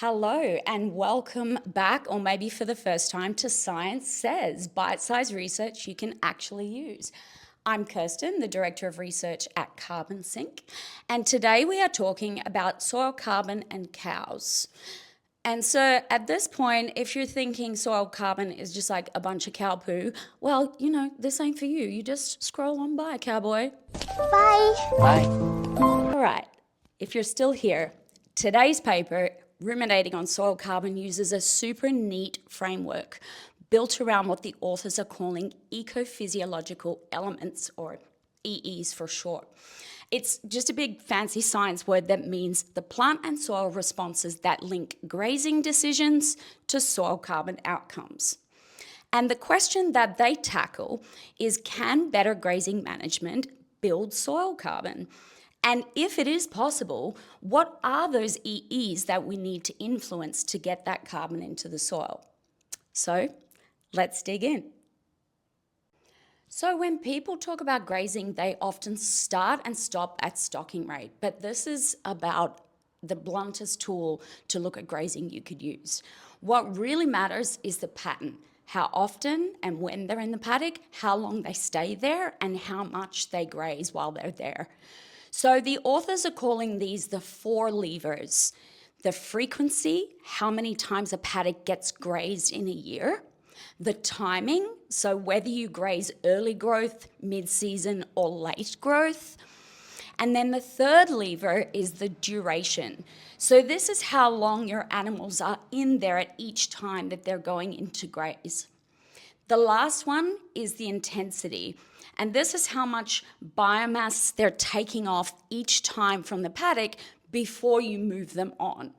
Hello and welcome back, or maybe for the first time, to Science Says, bite-sized research you can actually use. I'm Kirsten, the Director of Research at Carbon Sync, and today we are talking about soil carbon and cows. And so at this point, if you're thinking soil carbon is just like a bunch of cow poo, well, this ain't for you. You just scroll on by, cowboy. Bye. Bye. All right, if you're still here, today's paper, Ruminating on Soil Carbon, uses a super neat framework built around what the authors are calling ecophysiological elements, or EEs for short. It's just a big fancy science word that means the plant and soil responses that link grazing decisions to soil carbon outcomes. And the question that they tackle is, can better grazing management build soil carbon? And if it is possible, what are those EEs that we need to influence to get that carbon into the soil? So let's dig in. So when people talk about grazing, they often start and stop at stocking rate, but this is about the bluntest tool to look at grazing you could use. What really matters is the pattern, how often and when they're in the paddock, how long they stay there, and how much they graze while they're there. So the authors are calling these the 4 levers: the frequency, how many times a paddock gets grazed in a year; the timing, so whether you graze early growth, mid-season, or late growth; and then the 3rd lever is the duration. So this is how long your animals are in there at each time that they're going into graze. The last one is the intensity, and this is how much biomass they're taking off each time from the paddock before you move them on.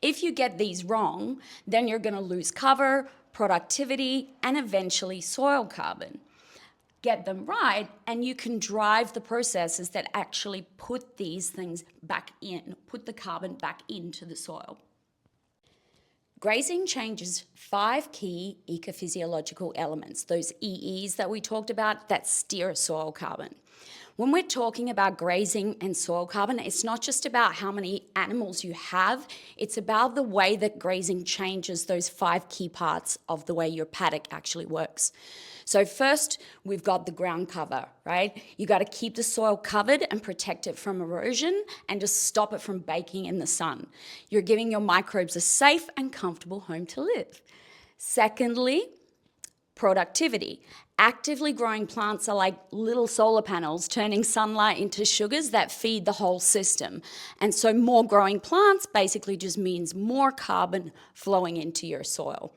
If you get these wrong, then you're going to lose cover, productivity, and eventually soil carbon. Get them right, and you can drive the processes that actually put these things back in, put the carbon back into the soil. Grazing changes 5 key ecophysiological elements, those EEs that we talked about that steer soil carbon. When we're talking about grazing and soil carbon, it's not just about how many animals you have, it's about the way that grazing changes those 5 key parts of the way your paddock actually works. So first, we've got the ground cover, right? You got to keep the soil covered and protect it from erosion and just stop it from baking in the sun. You're giving your microbes a safe and comfortable home to live. Secondly, productivity. Actively growing plants are like little solar panels, turning sunlight into sugars that feed the whole system. And so more growing plants basically just means more carbon flowing into your soil.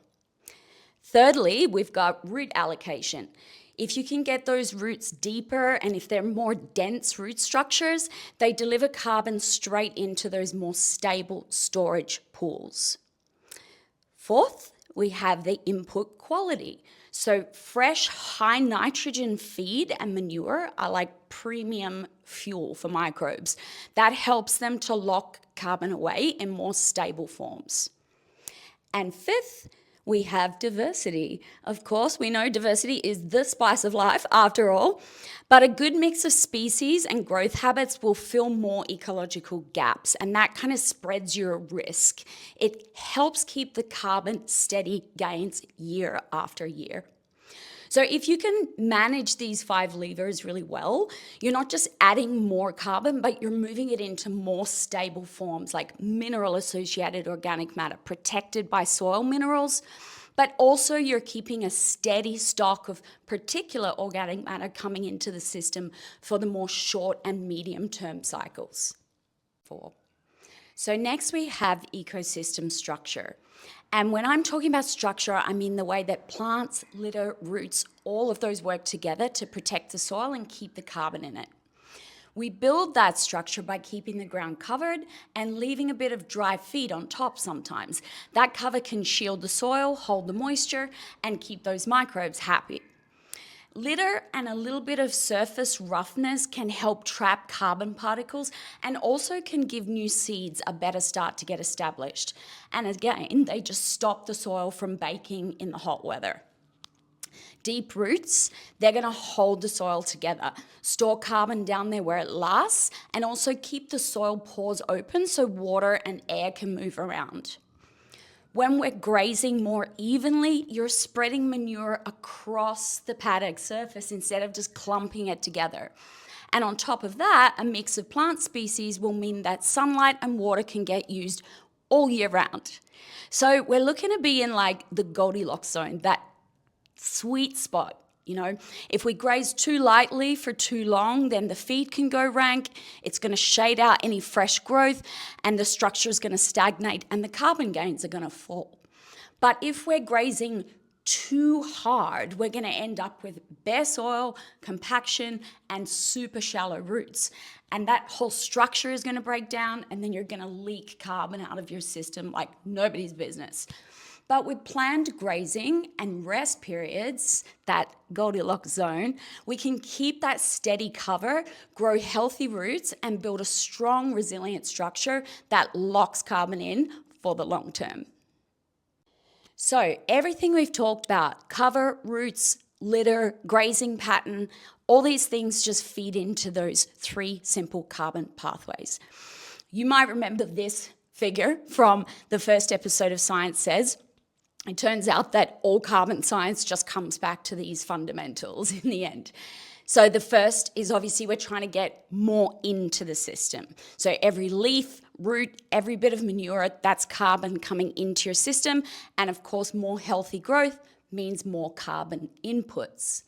Thirdly, we've got root allocation. If you can get those roots deeper and if they're more dense root structures, they deliver carbon straight into those more stable storage pools. Fourth, we have the input quality. So fresh, high nitrogen feed and manure are like premium fuel for microbes. That helps them to lock carbon away in more stable forms. And fifth, we have diversity. Of course, we know diversity is the spice of life after all, but a good mix of species and growth habits will fill more ecological gaps, and that kind of spreads your risk. It helps keep the carbon steady gains year after year. So if you can manage these 5 levers really well, you're not just adding more carbon, but you're moving it into more stable forms like mineral-associated organic matter protected by soil minerals, but also you're keeping a steady stock of particular organic matter coming into the system for the more short and medium-term cycles. So next we have ecosystem structure. And when I'm talking about structure, I mean the way that plants, litter, roots, all of those work together to protect the soil and keep the carbon in it. We build that structure by keeping the ground covered and leaving a bit of dry feed on top sometimes. That cover can shield the soil, hold the moisture, and keep those microbes happy. Litter and a little bit of surface roughness can help trap carbon particles and also can give new seeds a better start to get established. And again, they just stop the soil from baking in the hot weather. Deep roots, they're going to hold the soil together, store carbon down there where it lasts, and also keep the soil pores open so water and air can move around. When we're grazing more evenly, you're spreading manure across the paddock surface instead of just clumping it together. And on top of that, a mix of plant species will mean that sunlight and water can get used all year round. So we're looking to be in like the Goldilocks zone, that sweet spot. If we graze too lightly for too long, then the feed can go rank, it's going to shade out any fresh growth, and the structure is going to stagnate and the carbon gains are going to fall. But if we're grazing too hard, we're going to end up with bare soil, compaction, and super shallow roots. And that whole structure is going to break down, and then you're going to leak carbon out of your system like nobody's business. But with planned grazing and rest periods, that Goldilocks zone, we can keep that steady cover, grow healthy roots, and build a strong, resilient structure that locks carbon in for the long term. So everything we've talked about, cover, roots, litter, grazing pattern, all these things just feed into those 3 simple carbon pathways. You might remember this figure from the first episode of Science Says. It turns out that all carbon science just comes back to these fundamentals in the end. So the first is obviously we're trying to get more into the system. So every leaf, root, every bit of manure, that's carbon coming into your system. And of course, more healthy growth means more carbon inputs.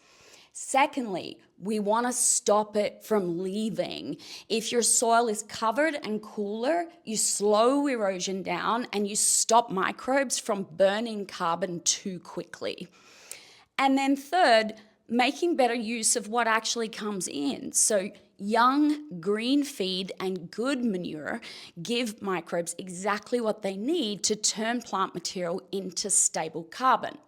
Secondly, we want to stop it from leaving. If your soil is covered and cooler, you slow erosion down and you stop microbes from burning carbon too quickly. And then third, making better use of what actually comes in. So young green feed and good manure give microbes exactly what they need to turn plant material into stable carbon.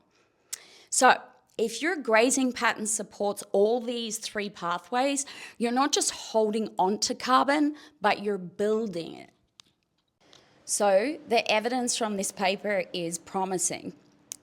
So if your grazing pattern supports all these 3 pathways, you're not just holding onto carbon, but you're building it. So the evidence from this paper is promising.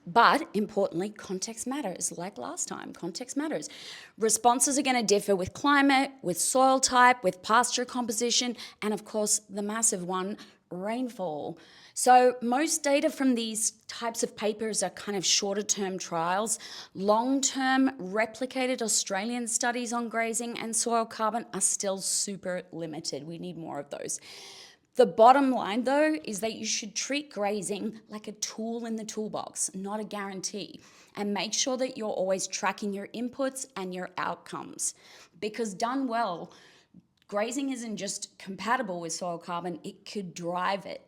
But importantly, context matters. Like last time, context matters. Responses are going to differ with climate, with soil type, with pasture composition, and of course, the massive one, rainfall. So most data from these types of papers are kind of shorter term trials. Long-term replicated Australian studies on grazing and soil carbon are still super limited. We need more of those. The bottom line, though, is that you should treat grazing like a tool in the toolbox, not a guarantee. And make sure that you're always tracking your inputs and your outcomes. Because done well, grazing isn't just compatible with soil carbon, it could drive it.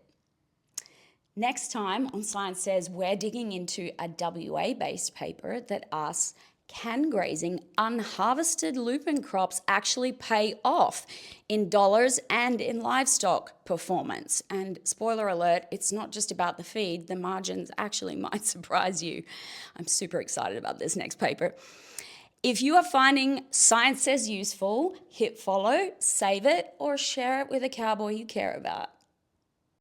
Next time on Science Says, we're digging into a WA-based paper that asks, can grazing unharvested lupin crops actually pay off in dollars and in livestock performance? And spoiler alert, it's not just about the feed, the margins actually might surprise you. I'm super excited about this next paper. If you are finding Science Says useful, hit follow, save it, or share it with a cowboy you care about.